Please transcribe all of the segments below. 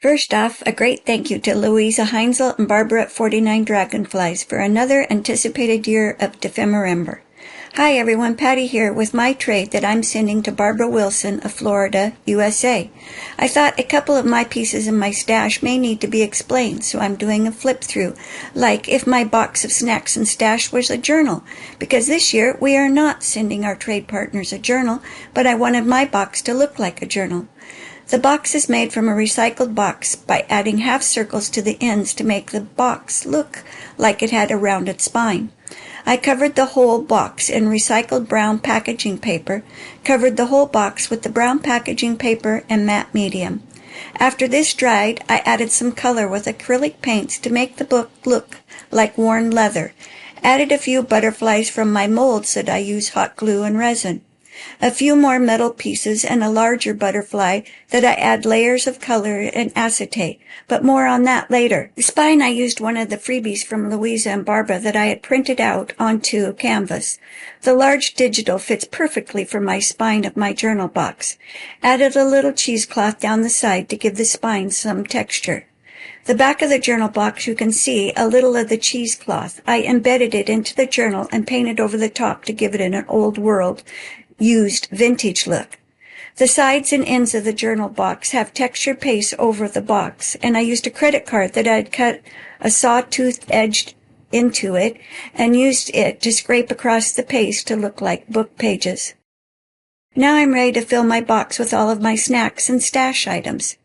First off, a great thank you to Louisa Heinzel and Barbara at 49 Dragonflies for another anticipated year of Dephemerember. Hi everyone, Patty here with my trade that I'm sending to Barbara Wilson of Florida, USA. I thought a couple of my pieces in my stash may need to be explained, so I'm doing a flip through, like if my box of snacks and stash was a journal, because this year we are not sending our trade partners a journal, but I wanted my box to look like a journal. The box is made from a recycled box by adding half circles to the ends to make the box look like it had a rounded spine. I covered the whole box in recycled brown packaging paper, covered the whole box with the brown packaging paper and matte medium. After this dried, I added some color with acrylic paints to make the book look like worn leather. Added a few butterflies from my molds that I use hot glue and resin. A few more metal pieces and a larger butterfly that I add layers of color and acetate, but more on that later. The spine I used one of the freebies from Louisa and Barbara that I had printed out onto canvas. The large digital fits perfectly for my spine of my journal box. Added a little cheesecloth down the side to give the spine some texture. The back of the journal box, you can see a little of the cheesecloth. I embedded it into the journal and painted over the top to give it an old world used vintage look. The sides and ends of the journal box have textured paste over the box, and I used a credit card that I had cut a sawtooth edge into it and used it to scrape across the paste to look like book pages. Now I'm ready to fill my box with all of my snacks and stash items.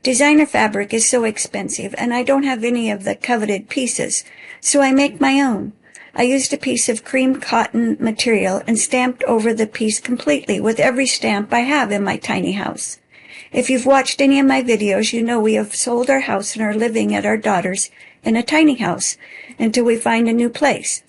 Designer fabric is so expensive, and I don't have any of the coveted pieces, so I make my own. I used a piece of cream cotton material and stamped over the piece completely with every stamp I have in my tiny house. If you've watched any of my videos, you know we have sold our house and are living at our daughter's in a tiny house until we find a new place.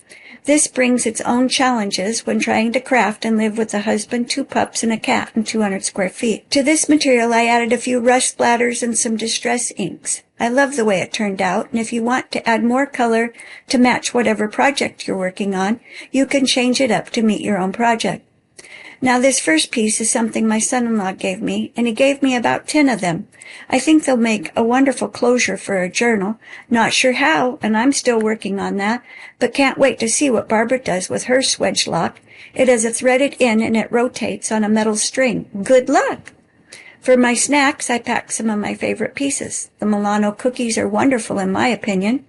This brings its own challenges when trying to craft and live with a husband, 2 pups, and a cat in 200 square feet. To this material, I added a few rust splatters and some distress inks. I love the way it turned out, and if you want to add more color to match whatever project you're working on, you can change it up to meet your own project. Now this first piece is something my son-in-law gave me, and he gave me about 10 of them. I think they'll make a wonderful closure for a journal. Not sure how, and I'm still working on that, but can't wait to see what Barbara does with her swedge lock. It has a threaded end and it rotates on a metal string. Good luck! For my snacks, I packed some of my favorite pieces. The Milano cookies are wonderful in my opinion.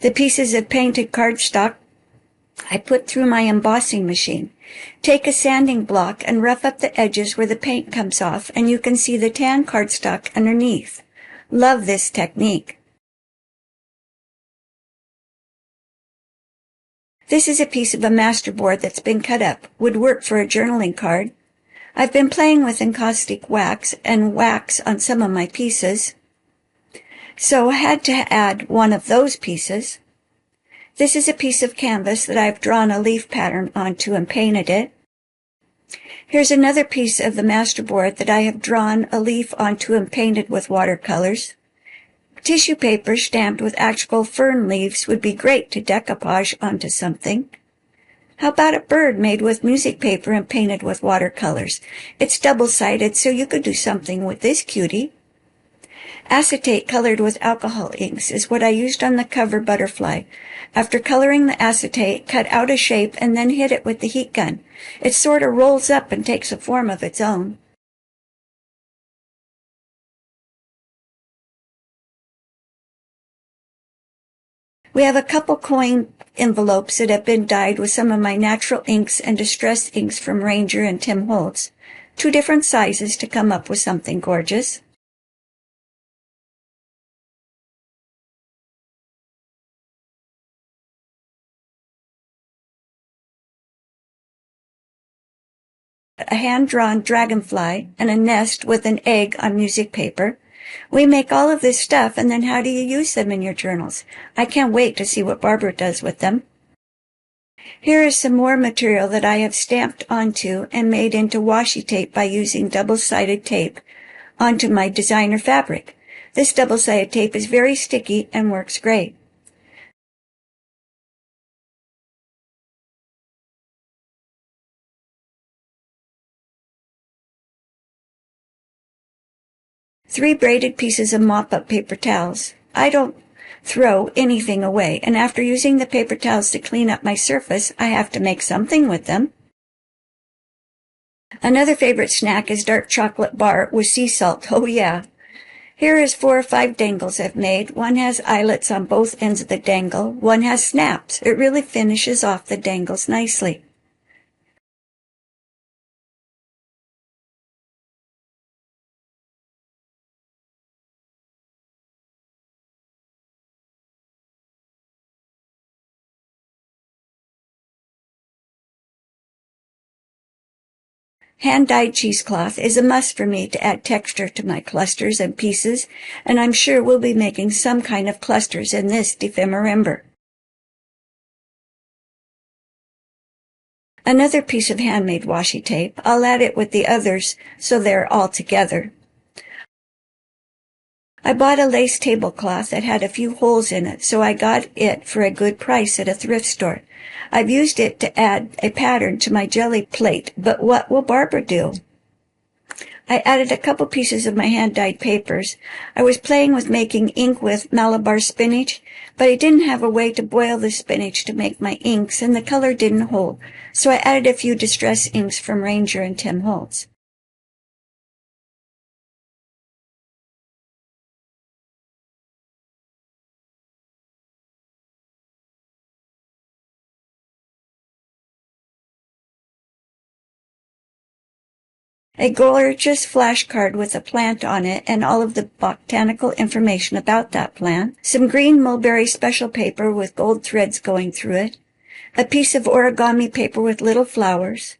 The pieces of painted cardstock I put through my embossing machine. Take a sanding block and rough up the edges where the paint comes off, and you can see the tan cardstock underneath. Love this technique. This is a piece of a masterboard that's been cut up. Would work for a journaling card. I've been playing with encaustic wax and wax on some of my pieces, so I had to add one of those pieces. This is a piece of canvas that I've drawn a leaf pattern onto and painted it. Here's another piece of the masterboard that I have drawn a leaf onto and painted with watercolors. Tissue paper stamped with actual fern leaves would be great to decoupage onto something. How about a bird made with music paper and painted with watercolors? It's double-sided, so you could do something with this cutie. Acetate colored with alcohol inks is what I used on the cover butterfly. After coloring the acetate, cut out a shape and then hit it with the heat gun. It sort of rolls up and takes a form of its own. We have a couple coin envelopes that have been dyed with some of my natural inks and distress inks from Ranger and Tim Holtz. 2 different sizes to come up with something gorgeous. A hand-drawn dragonfly and a nest with an egg on music paper. We make all of this stuff, and then how do you use them in your journals? I can't wait to see what Barbara does with them. Here is some more material that I have stamped onto and made into washi tape by using double-sided tape onto my designer fabric. This double-sided tape is very sticky and works great. 3 braided pieces of mop-up paper towels. I don't throw anything away, and after using the paper towels to clean up my surface, I have to make something with them. Another favorite snack is dark chocolate bar with sea salt. Oh yeah. Here is 4 or 5 dangles I've made. One has eyelets on both ends of the dangle. One has snaps. It really finishes off the dangles nicely. Hand-dyed cheesecloth is a must for me to add texture to my clusters and pieces, and I'm sure we'll be making some kind of clusters in this Dephemerember. Another piece of handmade washi tape. I'll add it with the others so they're all together. I bought a lace tablecloth that had a few holes in it, so I got it for a good price at a thrift store. I've used it to add a pattern to my jelly plate, but what will Barbara do? I added a couple pieces of my hand-dyed papers. I was playing with making ink with Malabar spinach, but I didn't have a way to boil the spinach to make my inks, and the color didn't hold, so I added a few distress inks from Ranger and Tim Holtz. A gorgeous flashcard with a plant on it and all of the botanical information about that plant, some green mulberry special paper with gold threads going through it, a piece of origami paper with little flowers,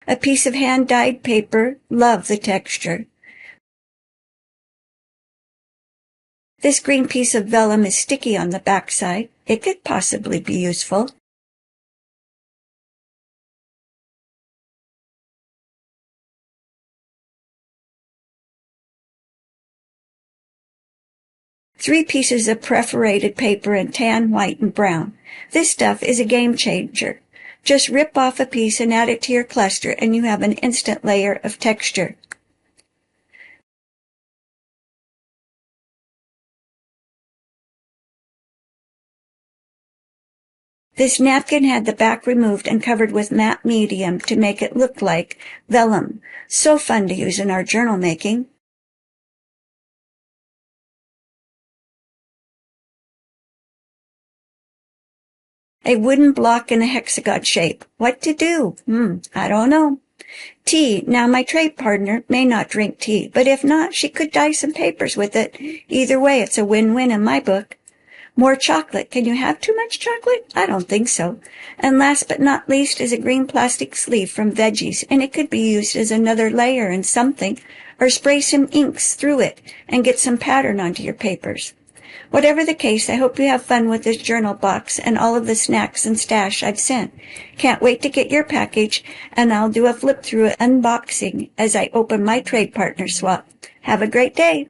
a piece of hand-dyed paper, love the texture. This green piece of vellum is sticky on the backside. It could possibly be useful. Three pieces of perforated paper in tan, white, and brown. This stuff is a game changer. Just rip off a piece and add it to your cluster, and you have an instant layer of texture. This napkin had the back removed and covered with matte medium to make it look like vellum. So fun to use in our journal making. A wooden block in a hexagon shape. What to do? I don't know. Tea. Now my trade partner may not drink tea, but if not, she could dye some papers with it. Either way, it's a win-win in my book. More chocolate. Can you have too much chocolate? I don't think so. And last but not least is a green plastic sleeve from Veggies, and it could be used as another layer in something, or spray some inks through it and get some pattern onto your papers. Whatever the case, I hope you have fun with this journal box and all of the snacks and stash I've sent. Can't wait to get your package, and I'll do a flip-through unboxing as I open my trade partner swap. Have a great day.